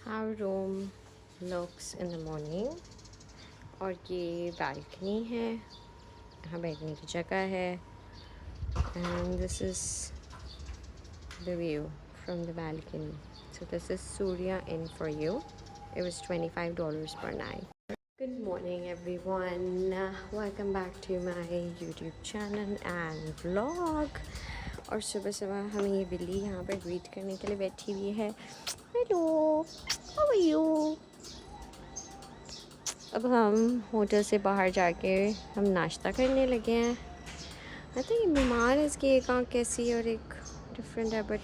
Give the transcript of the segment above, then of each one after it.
Our room looks in the morning और ये balcony है, यहाँ बैठने की जगह है and this is the view from the balcony. So this is Surya Inn for you. It was $25 per night. Good morning everyone. Welcome back to my YouTube channel and vlog. और सुबह सुबह हमें ये बिल्ली यहाँ पर ग्रीट करने के लिए बैठी हुई है. Hello, how are you? अब हम होटल से बाहर जाके हम नाश्ता करने लगे हैं. आई थिंक बीमार है, इसकी एक आँख कैसी और एक डिफरेंट है, but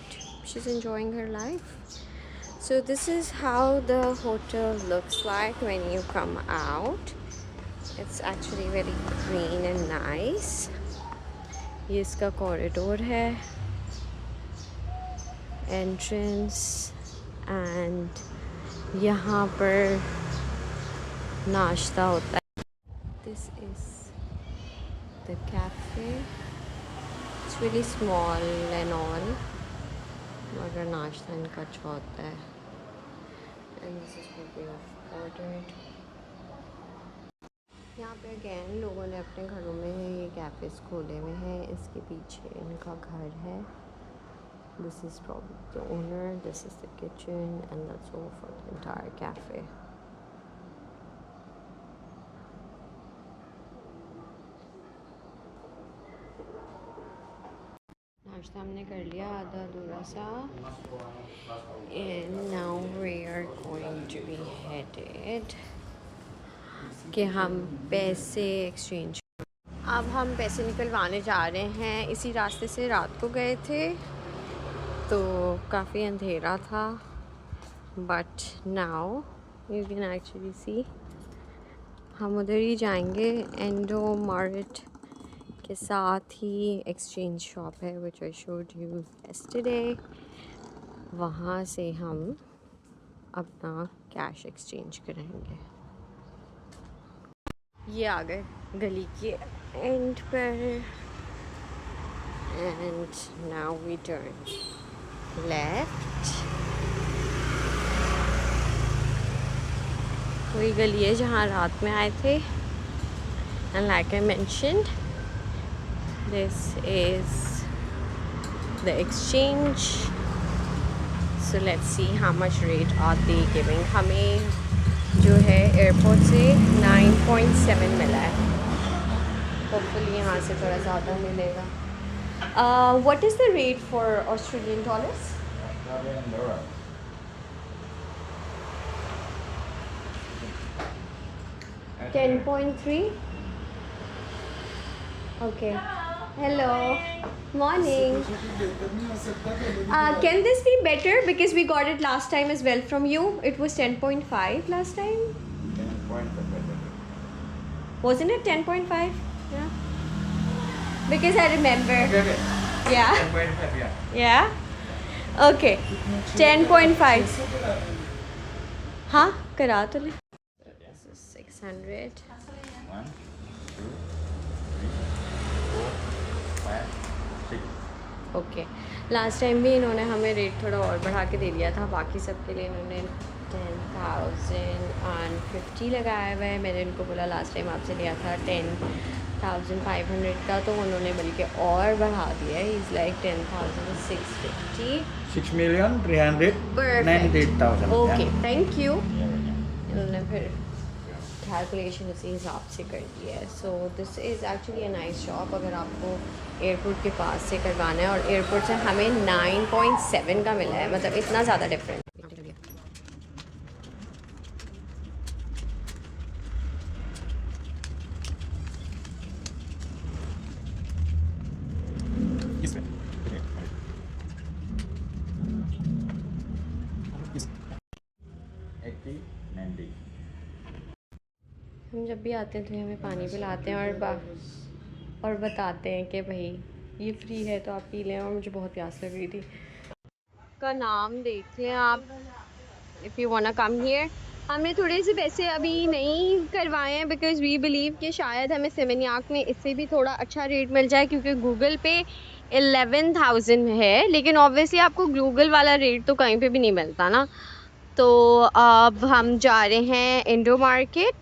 she is enjoying her life. So this is how the hotel looks like when you come out. It's actually very green and nice. ये इसका कॉरिडोर है, एंट्रेंस, एंड यहाँ पर नाश्ता होता है. This is the cafe. It's really small and all, मगर नाश्ता इनका अच्छा होता है. And this is what we have ordered. यहाँ पे अगेन लोगों ने अपने घरों में ये कैफ़ेज़ खोले हुए हैं. इसके पीछे इनका घर है. This is probably the owner. This is the kitchen, and that's all for the entire cafe. नाश्ता हमने कर लिया आधा अधूरा सा. And now we are going to be headed कि हम पैसे एक्सचेंज. अब हम पैसे निकलवाने जा रहे हैं. इसी रास्ते से रात को गए थे तो काफ़ी अंधेरा था, but now you can actually see हम उधर ही जाएंगे. एंडो मार्ट के साथ ही एक्सचेंज शॉप है विच आई शोड यू यस्टरडे. वहाँ से हम अपना कैश एक्सचेंज करेंगे. ये आ गए गली के एंड पर. And now we turn left. वही गली है जहाँ रात में आए थे. And like I mentioned, this is the exchange. So let's see how much rate are they giving. हमें जो है एयरपोर्ट से 9.7 मिला है. होपफुली यहाँ से थोड़ा ज़्यादा मिलेगा. What is the rate for Australian dollars? 10.3. Okay. Hello. Morning. Can this be better? Because we got it last time as well from you. It was 10.5 last time. 10.5. Wasn't it 10.5? Yeah. Because I remember. Okay. Yeah. 10.5, yeah. Yeah. Okay. 10.5. हाँ करा तो ले. This is 600. 1, 2, 3, 4, 5, 6. Okay. Last time भी इन्होंने हमें rate थोड़ा और बढ़ा के दे दिया था. बाकी सब के लिए इन्होंने 10,050 लगाया हुआ है. मैंने इनको बोला लास्ट टाइम आपसे लिया था 10,500 का, तो उन्होंने बल्कि और बढ़ा दिया है. Is like 10,650. 6,398,000. Okay, thank you. Yeah, yeah. इन्होंने फिर कैलकुलेशन उसी हिसाब से कर दी है. So this is actually a nice shop अगर आपको एयरपोर्ट के पास से करवाना है. और एयरपोर्ट से हमें 9.7 का मिला है, मतलब इतना ज़्यादा difference. This way. Okay. This. 80, 90. हम जब भी आते हैं तो ये हमें पानी पिलाते हैं और बताते हैं कि भाई ये फ्री है तो आप पी लें. और मुझे बहुत प्यास लग रही थी. का नाम देख लें आप, if you want to come here. हमने थोड़े से पैसे अभी नहीं करवाए हैं बिकॉज़ वी बिलीव कि शायद हमें सेमिनियाक में इससे भी थोड़ा अच्छा रेट मिल जाए, क्योंकि गूगल पे 11,000 है. लेकिन ऑब्वियसली आपको गूगल वाला रेट तो कहीं पे भी नहीं मिलता ना. तो अब हम जा रहे हैं इंडो मार्केट,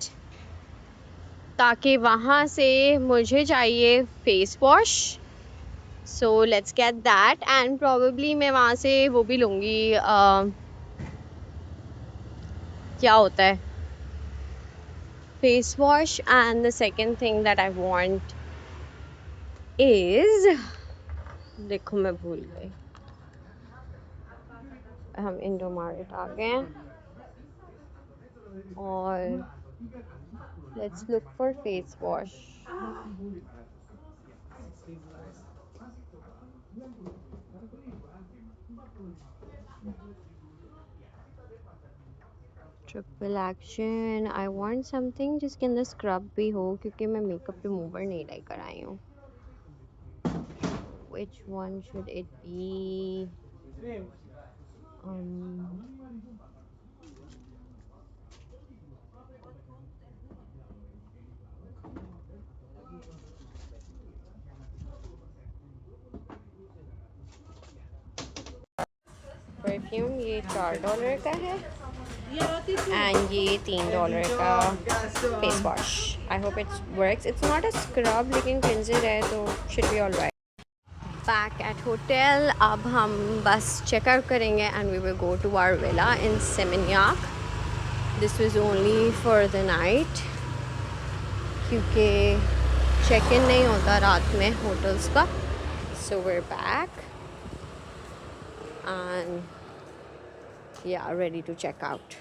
ताकि वहाँ से मुझे चाहिए face wash. So let's get that and probably मैं वहाँ से वो भी लूँगी, क्या होता है, face wash. And the second thing that I want is, देखो मैं भूल गई, हम इंडो मार्केट आ गए हैं और let's look for face wash. Triple action, I want something जिसके अंदर स्क्रब भी हो, क्योंकि मैं मेकअप रिमूवर नहीं लेकर आई हूँ। Which one should it be? Perfume ये $4 का है एंड ये $3 का face wash. I hope it's works. It's not a scrub लेकिन क्लिंजर है तो should be alright. Back at hotel, अब हम बस चेकआउट करेंगे and we will go to our villa in Seminyak. This was only for the night, क्योंकि check in नहीं होता रात में होटल्स का। So we are back and yeah, ready to check out.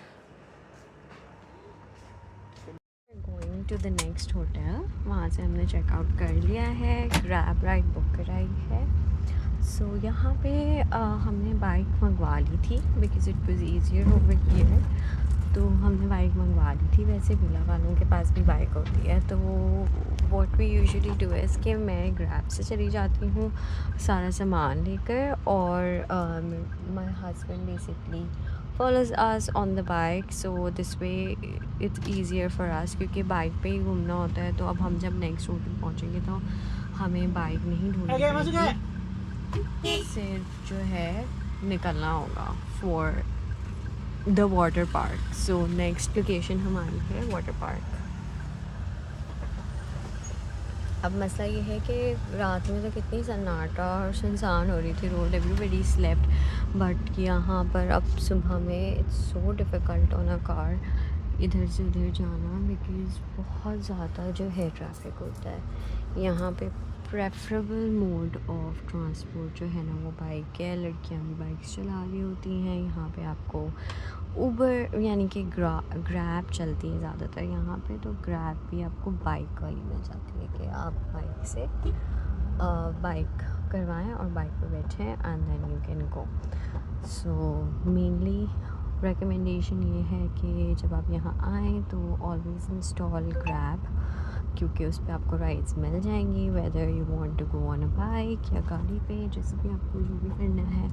Going to the next hotel, वहाँ से हमने checkout कर लिया है, ग्रैब राइड बुक कराई है। सो यहाँ पे हमने बाइक मंगवा ली थी because it was easier over here. तो हमने बाइक मंगवा ली थी, वैसे विला वालों के पास भी बाइक होती है। तो what we usually do is कि मैं ग्रैब से चली जाती हूँ सारा सामान लेकर, और my husband basically follows us on the bike, so this way it's easier for us, क्योंकि बाइक पे ही घूमना होता है। तो अब हम जब नेक्स्ट होटल पहुँचेंगे तो हमें बाइक नहीं ढूंढनी पड़ेगी, सिर्फ जो है निकलना होगा for the water park. So next location हमारी है वाटर पार्क। अब मसला ये है कि रात में तो कितनी सन्नाटा और सुनसान हो रही थी रोड, एवरीबडी स्लेप्ट, बट यहाँ पर अब सुबह में it's so difficult on a car इधर से उधर जाना, बिकॉज़ बहुत ज़्यादा जो है ट्रैफिक होता है यहाँ पे। प्रेफरेबल मोड ऑफ ट्रांसपोर्ट जो है ना वो बाइक है, लड़कियाँ भी बाइक्स चला रही होती हैं। यहाँ पे आपको उबर यानी कि ग्रैब चलती है ज़्यादातर यहाँ पे, तो ग्रैब भी आपको बाइक वाली मिल जाती है कि आप बाइक से बाइक करवाएं और बाइक पे बैठें and then you can go. So mainly recommendation ये है कि जब आप यहाँ आएँ तो ऑलवेज़ इंस्टॉल ग्रैब, क्योंकि उस पर आपको राइड्स मिल जाएंगी, whether you want to go on a bike या गाड़ी पे, जैसे भी आपको जो भी करना है,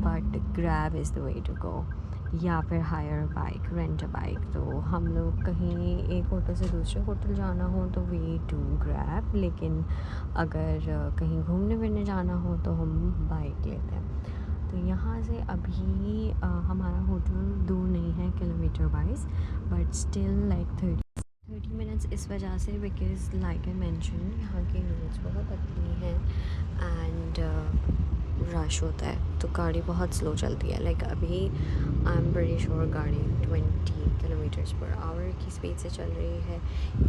but Grab is the way to go. या फिर hire bike, rent a bike. तो हम लोग कहीं एक होटल से दूसरे होटल जाना हो तो वी डू ग्रैब, लेकिन अगर कहीं घूमने फिरने जाना हो तो हम बाइक लेते हैं। तो यहाँ से अभी हमारा होटल दूर नहीं है kilometre wise, but still like 30 minutes, इस वजह से बिकॉज लाइक आई मेंशन यहाँ के रोड्स बहुत अच्छी हैं एंड रश होता है, तो गाड़ी बहुत स्लो चलती है। लाइक अभी आई एम प्रीटी श्योर गाड़ी 20 किलोमीटर्स पर आवर की स्पीड से चल रही है।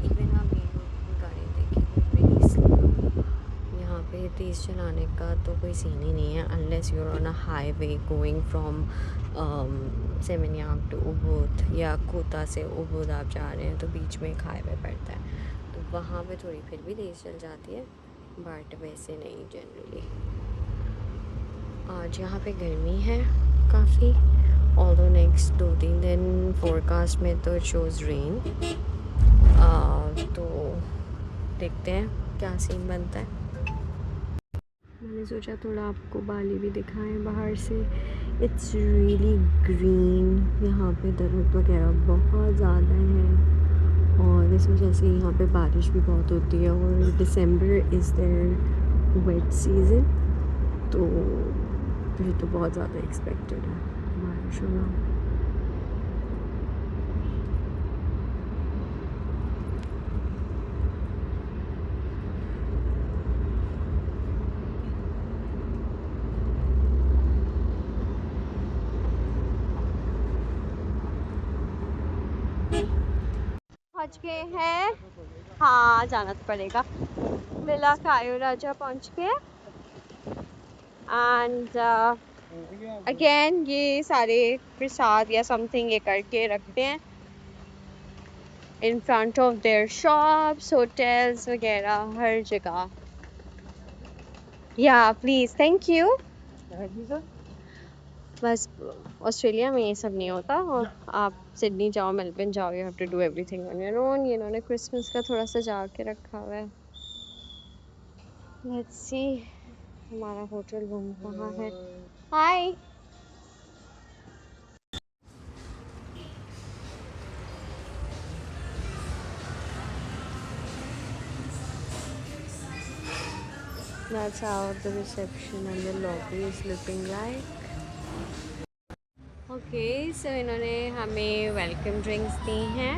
इवन आप मेन रोड पर गाड़ी देखें वेरी स्लो, यहाँ पे तेज़ चलाने का तो कोई सीन ही नहीं है unless you are on a highway going from Seminyak to Ubud, या कोता से उबुद आप जा रहे हैं तो बीच में एक हाईवे पड़ता है, तो वहाँ पे थोड़ी फिर भी तेज़ चल जाती है, बट वैसे नहीं जनरली। आज यहाँ पे गर्मी है काफ़ी, ऑल्दो नेक्स्ट 2-3 दिन फोरकास्ट में तो शोज़ रेन। तो देखते हैं क्या सीन बनता है। मैंने सोचा थोड़ा आपको बाली भी दिखाएं बाहर से। इट्स रियली ग्रीन, यहाँ पे दरख्त वगैरह बहुत ज़्यादा हैं और इस वजह से यहाँ पे बारिश भी बहुत होती है, और दिसंबर इज़ देयर वेट सीज़न, तो ये तो बहुत ज़्यादा एक्सपेक्टेड है बारिश होना। पहुंच गए हैं। हाँ जाना तो पड़ेगा। विला कायो राजा पहुंच गए। एंड अगेन ये सारे प्रसाद या समथिंग ये करके रखते हैं in front of their shops, hotels वगैरह हर जगह। या प्लीज, थैंक यू। बस ऑस्ट्रेलिया में ये सब नहीं होता। और आप सिडनी जाओ, मेलबर्न जाओ, you have to do everything on your own. ये इन्होंने क्रिसमस का थोड़ा सजा के रखा हुआ है। लेट्स सी हमारा होटल रूम कहाँ है। हाय। That's how the reception and the lobby is looking like. Okay, so इन्होंने हमें वेलकम ड्रिंक्स दी हैं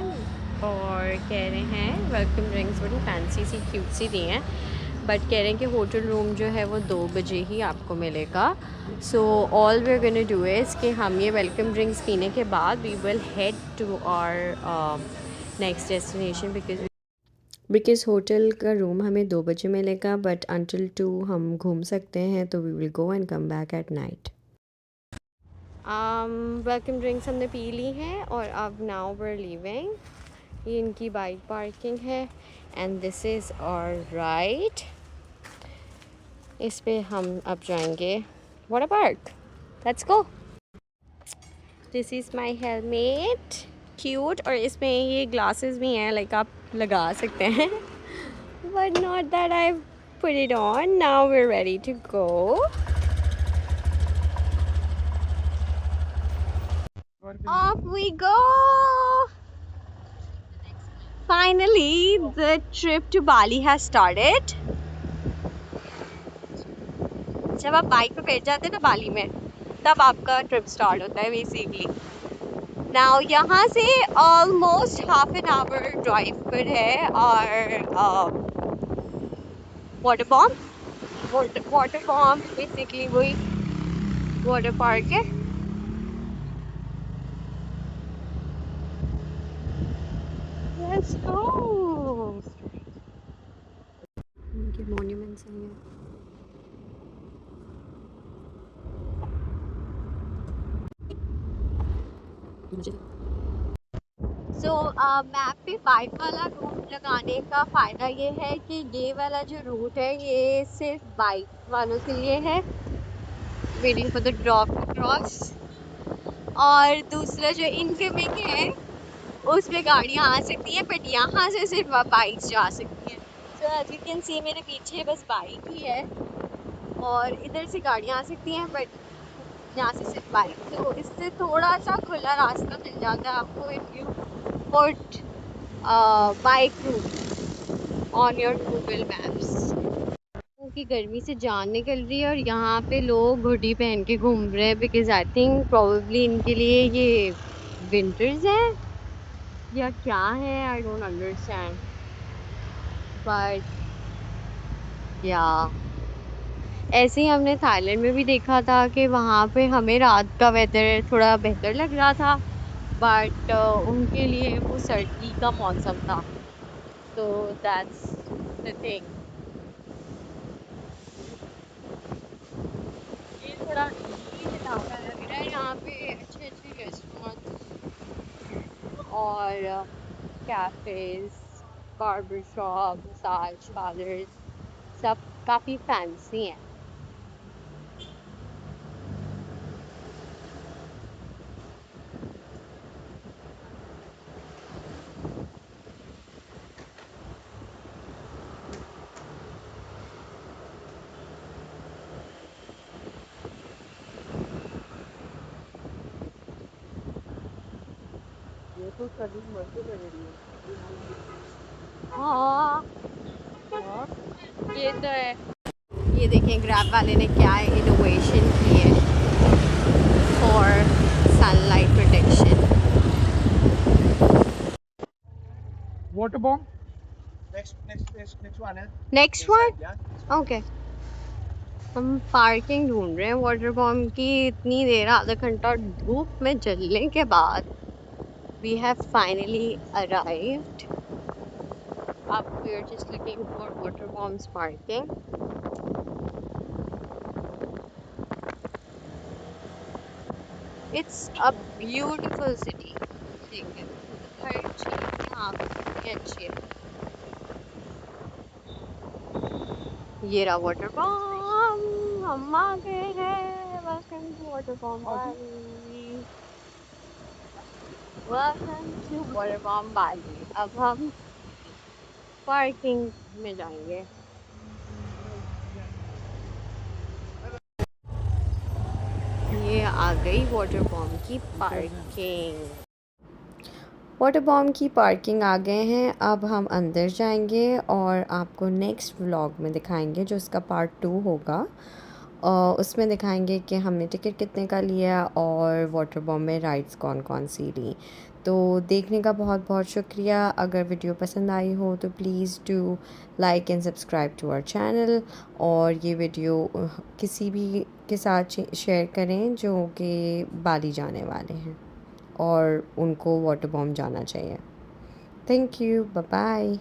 और कह रहे हैं वेलकम ड्रिंक्स बड़ी फैंसी सी क्यूट सी दी हैं, बट कह रहे हैं कि होटल रूम जो है वो 2 बजे ही आपको मिलेगा। So all we are gonna do is कि हम ये वेलकम ड्रिंक्स पीने के बाद we will head to our next destination because hotel का रूम हमें 2 बजे मिलेगा, बट अंटिल 2 हम घूम सकते हैं, तो we will go and come back at night. Welcome drinks हमने पी ली हैं और अब नाउ वी आर लीविंग। ये इनकी बाइक पार्किंग है and this is our ride. इस पे हम अब जाएंगे water park. Let's go. This is my helmet, cute. और इसमें ये ग्लासेस भी हैं, लाइक आप लगा सकते हैं, but not that I put it on. Now we are ready to go. Off we go! Finally, the trip to Bali has started. जब आप बाइक पे बैठ जाते हैं ना बाली में, तब आपका ट्रिप स्टार्ट होता है बेसिकली। नाउ यहाँ से almost half an hour drive पर है और वाटर बॉम्ब बेसिकली वही वाटर पार्क है। Let's go. उनके मॉन्यूमेंट्स हैं ये। सो मैप पे बाइक वाला रूट लगाने का फ़ायदा ये है कि ये वाला जो रूट है ये सिर्फ बाइक वालों के लिए है, waiting for the drop cross. और दूसरा जो इनकमिंग है उसमें गाड़ियाँ आ सकती हैं, बट यहाँ से सिर्फ बाइक्स जा सकती हैं। So as you can see मेरे पीछे बस बाइक ही है और इधर से गाड़ियाँ आ सकती हैं, बट यहाँ से सिर्फ बाइक। तो इससे थोड़ा सा खुला रास्ता मिल जाता है आपको if you put bike route on your Google Maps. क्योंकि गर्मी से जान निकल रही है और यहाँ पे लोग हुडी पहन के घूम रहे हैं, बिकॉज आई थिंक प्रोबेबली इनके लिए ये विंटर्स है या क्या है, आई डोंट अंडरस्टैंड, बट या ऐसे ही हमने थाईलैंड में भी देखा था कि वहाँ पे हमें रात का वेदर थोड़ा बेहतर लग रहा था, बट उनके लिए वो सर्दी का मौसम था। तो दैट्स द थिंग। ये थोड़ा इलाका लग रहा है, यहाँ पे अच्छे अच्छे रेस्टोरेंट्स और cafes, barber shop, massage parlours सब काफ़ी फैंसी हैं। ये तो सर्विस मस्त लग रही है। हाँ ये तो है। ये देखें ग्रैब वाले ने क्या इनोवेशन की है for sunlight protection. Water bomb next one है। Next one okay. हम पार्किंग ढूंढ रहे हैं वाटर बॉम्ब की, इतनी देर आधा घंटा धूप में जलने के बाद we have finally arrived. up we're just looking for water bombs parking. It's a beautiful city. देखिए, हर चीज यहाँ पे कितनी अच्छी है. ये रहा वाटर बॉम्ब, हम आ गए हैं. Welcome to water bomb Bali. Welcome to water bomb Bali. अब हम पार्किंग में जाएंगे. ये आ गई वाटर बॉम्ब की पार्किंग. वाटर बॉम्ब की पार्किंग आ गए हैं. अब हम अंदर जाएंगे और आपको नेक्स्ट व्लॉग में दिखाएंगे जो इसका पार्ट 2 होगा. उसमें दिखाएंगे कि हमने टिकट कितने का लिया और वाटर बॉम्ब में राइड्स कौन कौन सी ली. तो देखने का बहुत बहुत शुक्रिया. अगर वीडियो पसंद आई हो तो please do like and subscribe to our channel. और ये वीडियो किसी भी के साथ शेयर करें जो कि बाली जाने वाले हैं और उनको वाटर बॉम्ब जाना चाहिए. Thank you. Bye bye.